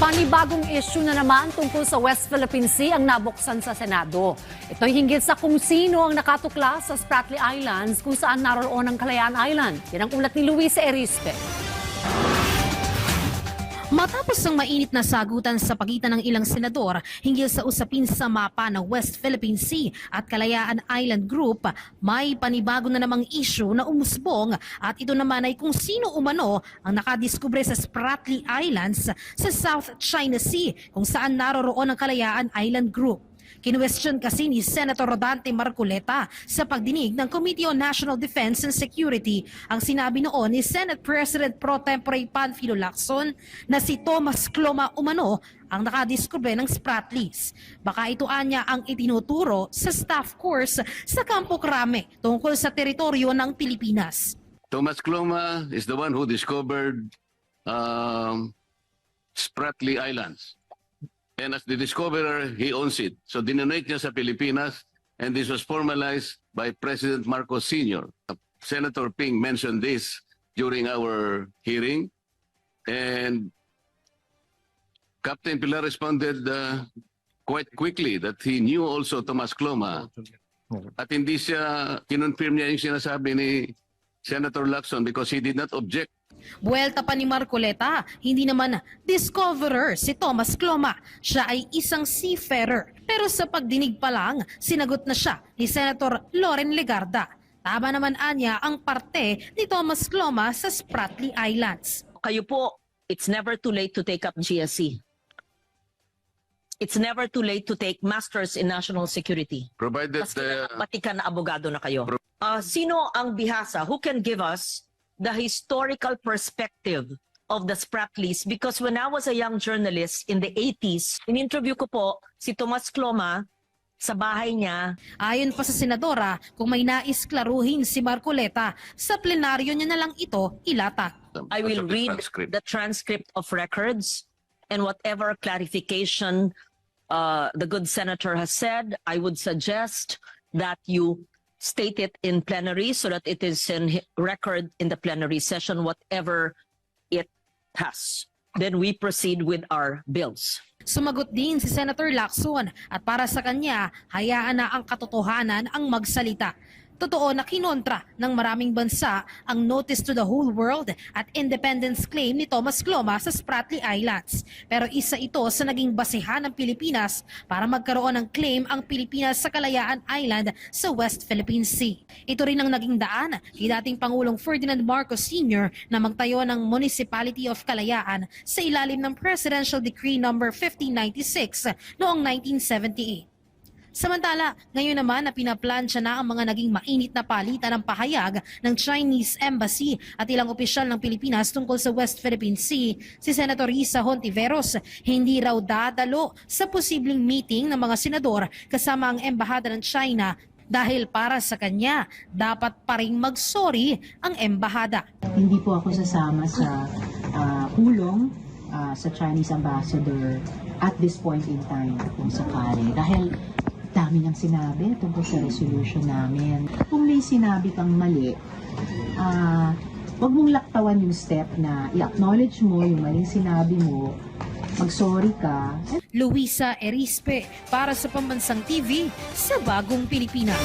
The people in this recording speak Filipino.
Panibagong issue na naman tungkol sa West Philippine Sea ang nabuksan sa Senado. Ito'y hinggil sa kung sino ang nakatuklas sa Spratly Islands kung saan naroon ang Kalayaan Island. Yan ang ulat ni Luisa Erispe. Matapos ang mainit na sagutan sa pagitan ng ilang senador hinggil sa usapin sa mapa ng West Philippine Sea at Kalayaan Island Group, may panibago na namang issue na umusbong at ito naman ay kung sino umano ang nakadiskubre sa Spratly Islands sa South China Sea kung saan naroroon ang Kalayaan Island Group. Kinuwestiyon kasi ni Senator Rodante Marcoleta sa pagdinig ng Committee on National Defense and Security ang sinabi noon ni Senate President Pro Tempore Panfilo Lacson na si Tomas Cloma umano ang nakadiskubre ng Spratlys. Baka ito anya ang itinuturo sa staff course sa Campo Crame tungkol sa teritoryo ng Pilipinas. Tomas Cloma is the one who discovered Spratly Islands. And as the discoverer, he owns it. So dinonate niya sa Pilipinas, and this was formalized by President Marcos Sr. Senator Ping mentioned this during our hearing, and Captain Pilar responded quite quickly that he knew also Tomas Cloma. At hindi siya, kinonfirm niya yung sinasabi ni Senator Lacson because he did not object. Buwelta pa ni Marcoleta, hindi naman discoverer si Tomas Cloma. Siya ay isang seafarer. Pero sa pagdinig pa lang, sinagot na siya ni Senator Loren Legarda. Tama naman anya ang parte ni Tomas Cloma sa Spratly Islands. Kayo po, it's never too late to take up GSC. It's never too late to take Masters in National Security. Provided Batikan na abogado na kayo. Sino ang bihasa? Who can give us the historical perspective of the Spratlys? Because when I was a young journalist in the 80s, in-interview ko po si Tomas Cloma sa bahay niya. Ayon pa sa senadora, kung may nais klaruhin si Marcoleta, sa plenaryo niya na lang ito ilatak. I will read the transcript of records and whatever clarification the good senator has said, I would suggest that you state it in plenary so that it is in record in the plenary session, whatever it has. Then we proceed with our bills. Sumagot din si Senator Lacson at para sa kanya, hayaan na ang katotohanan ang magsalita. Totoo na kinontra ng maraming bansa ang notice to the whole world at independence claim ni Tomas Cloma sa Spratly Islands. Pero isa ito sa naging basehan ng Pilipinas para magkaroon ng claim ang Pilipinas sa Kalayaan Island sa West Philippine Sea. Ito rin ang naging daan kay dating Pangulong Ferdinand Marcos Sr. na magtayo ng Municipality of Kalayaan sa ilalim ng Presidential Decree No. 1596 noong 1978. Samantala, ngayon naman na pinaplansya na ang mga naging mainit na palitan ng pahayag ng Chinese Embassy at ilang opisyal ng Pilipinas tungkol sa West Philippine Sea, si Senator Risa Hontiveros hindi raw dadalo sa posibleng meeting ng mga senador kasama ang Embahada ng China dahil para sa kanya, dapat pa ring mag-sorry ang Embahada. Hindi po ako sasama sa hulong sa Chinese Ambassador at this point in time kung sakali. Dahil dami niyang sinabi tungkol sa resolution namin. Kung may sinabi kang mali, wag mong laktawan yung step na i-acknowledge mo yung maling sinabi mo, mag-sorry ka. Luisa Erispe para sa Pambansang TV sa Bagong Pilipinas.